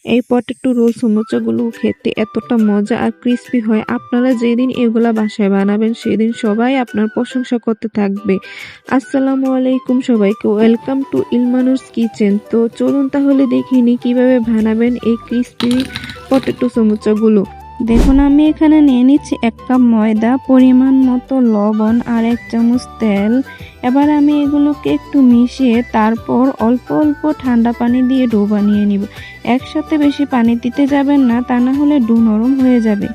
এই potato roll সমুচাগুলো খেতে এতটা মজা আর ক্রিস্পি হয়, আপনারা যেদিন এগুলা বাসায় বানাবেন সেদিন সবাই আপনার প্রশংসা করতে থাকবে। আসসালামু আলাইকুম সবাইকে, ওয়েলকাম টু ইলমানুস কিচেন। তো চলুন তাহলে দেখিনি কিভাবে বানাবেন এই ক্রিস্পি পটেটো সমুচাগুলো। দেখুন, আমি এখানে নিয়ে নিচ্ছি 1 কাপ ময়দা, পরিমাণ মতো লবণ আর 1 চামচ তেল। এবার আমি এগুলোকে একটু মিশিয়ে তারপর অল্প অল্প ঠান্ডা পানি দিয়ে ডো বানিয়ে নিব। একসাথে বেশি পানি দিতে যাবেন না, তা না হলে ডো নরম হয়ে যাবে।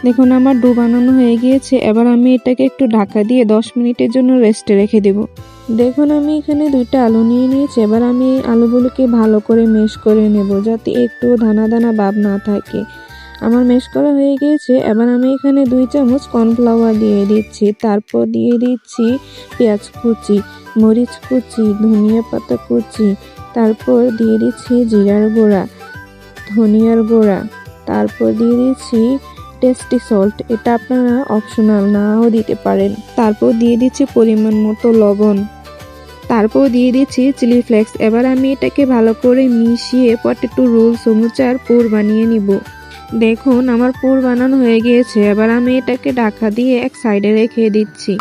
দেখুন, আমার ডো বানানো হয়ে গিয়েছে। এবার আমি এটাকে একটু ঢাকা দিয়ে 10 মিনিটের জন্য রেস্টে রেখে দেব। দেখুন, আমি এখানে 2টা আলু নিয়ে নিয়েছি। এবার আমি আলুগুলোকে ভালো করে ম্যাশ করে নেব, যাতে একটু দানা দানা ভাব না থাকে। আমার ম্যাশ করা হয়ে গিয়েছে। এবার আমি এখানে 2 চামচ কর্নফ্লাওয়ার দিয়ে দিচ্ছি। তারপর দিয়ে দিচ্ছি পেঁয়াজ কুচি, মরিচ কুচি, ধনিয়া পাতা কুচি। তারপর দিয়ে দিচ্ছি জিরার গুঁড়া, ধনিয়ার গুঁড়া। তারপর দিয়ে দিচ্ছি টেস্টি সল্ট, এটা আপনারা অপশনাল নাও দিতে পারেন। তারপর দিয়ে দিচ্ছি পরিমাণ মতো লবণ। তারপর দিয়ে দিচ্ছি চিলি ফ্লেক্স। এবার আমি এটাকে ভালো করে মিশিয়ে পটেটো রোল সমুচার পুর বানিয়ে নিব। দেখুন, আমার পুর বানানো হয়ে গিয়েছে। এবার আমি এটাকে ঢাকা দিয়ে এক সাইডে রেখে দিচ্ছি।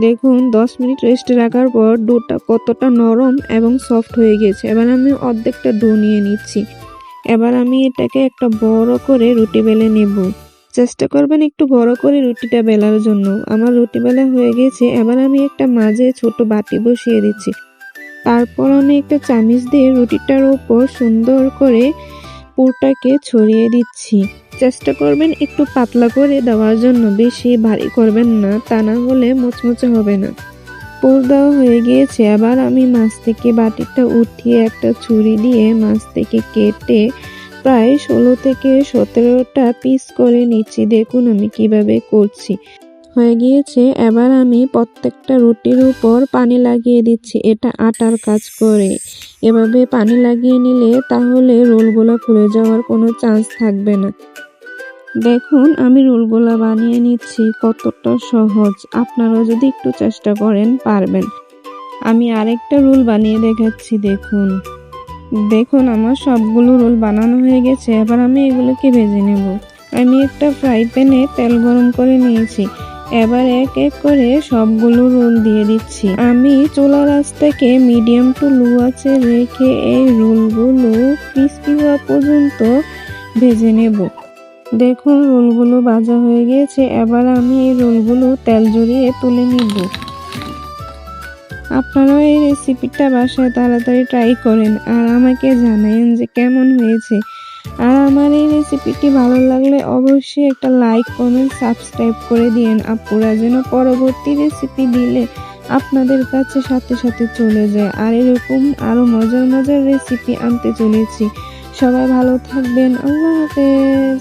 দেখুন, 10 মিনিট রেস্টে রাখার পর ডোটা কতটা নরম এবং সফট হয়ে গেছে। এবার আমি অর্ধেকটা ডো নিয়ে নিচ্ছি। এবার আমি এটাকে একটা বড় করে রুটি বেলে নেব। চেষ্টা করবেন একটু বড় করে রুটিটা বেলার জন্য। আমার রুটি বেলা হয়ে গেছে। এবার আমি একটা মাঝে ছোট বাটি বসিয়ে দিচ্ছি। তারপর আমি একটা চামচ দিয়ে রুটিটার উপর সুন্দর করে পুরটাকে ছড়িয়ে দিচ্ছি। চেষ্টা করবেন একটু পাতলা করে দেওয়ার জন্য, বেশি ভারী করবেন না, তা না হলে মুচমুচে হবে না। পুর দেওয়া হয়ে গিয়েছে। এবার আমি মাছ থেকে বাটিটা উঠিয়ে একটা ছুরি দিয়ে মাছ থেকে কেটে প্রায় 16 থেকে 17টা পিস করে নিচ্ছি। দেখুন আমি কিভাবে করছি। হয়ে গিয়েছে। এবার আমি প্রত্যেকটা রুটির উপর পানি লাগিয়ে দিচ্ছি। এটা আটার কাজ করে। এভাবে পানি লাগিয়ে নিলে তাহলে রোলগুলো ফুলে যাওয়ার কোনো চান্স থাকবে না। দেখুন, আমি রোলগুলো বানিয়ে নিচ্ছি। কতটা সহজ, আপনারাও যদি একটু চেষ্টা করেন পারবেন। আমি আরেকটা রোল বানিয়ে দেখাচ্ছি। দেখুন দেখুন আমার সবগুলো রোল বানানো হয়ে গেছে। এবার আমি এগুলোকে ভেজে নেব। আমি একটা ফ্রাই প্যানে তেল গরম করে নিয়েছি। এবার এক এক করে সবগুলো রোল দিয়ে দিচ্ছি। আমি চুলার আঁচটাকে মিডিয়াম টু লো আঁচে রেখে এই রোলগুলো ক্রিস্পি হওয়া পর্যন্ত ভেজে নেব। দেখুন, রোলগুলো ভাজা হয়ে গিয়েছে। এবার আমি এই রোলগুলো তেল ঝরিয়ে তুলে নিব। আপনারাও এই রেসিপিটা বাসায় তাড়াতাড়ি ট্রাই করেন আর আমাকে জানাবেন যে কেমন হয়েছে। আর আমার এই রেসিপিটি ভালো লাগলে অবশ্যই একটা লাইক, কমেন্ট, সাবস্ক্রাইব করে দিয়েন। আপুরা যেন পরবর্তী রেসিপি দিলে আপনাদের কাছে সাথে সাথে চলে যায়। আর এরকম আরো মজার মজার রেসিপি আনতে চলেছি। সবাই ভালো থাকবেন। আল্লাহ হাফেজ।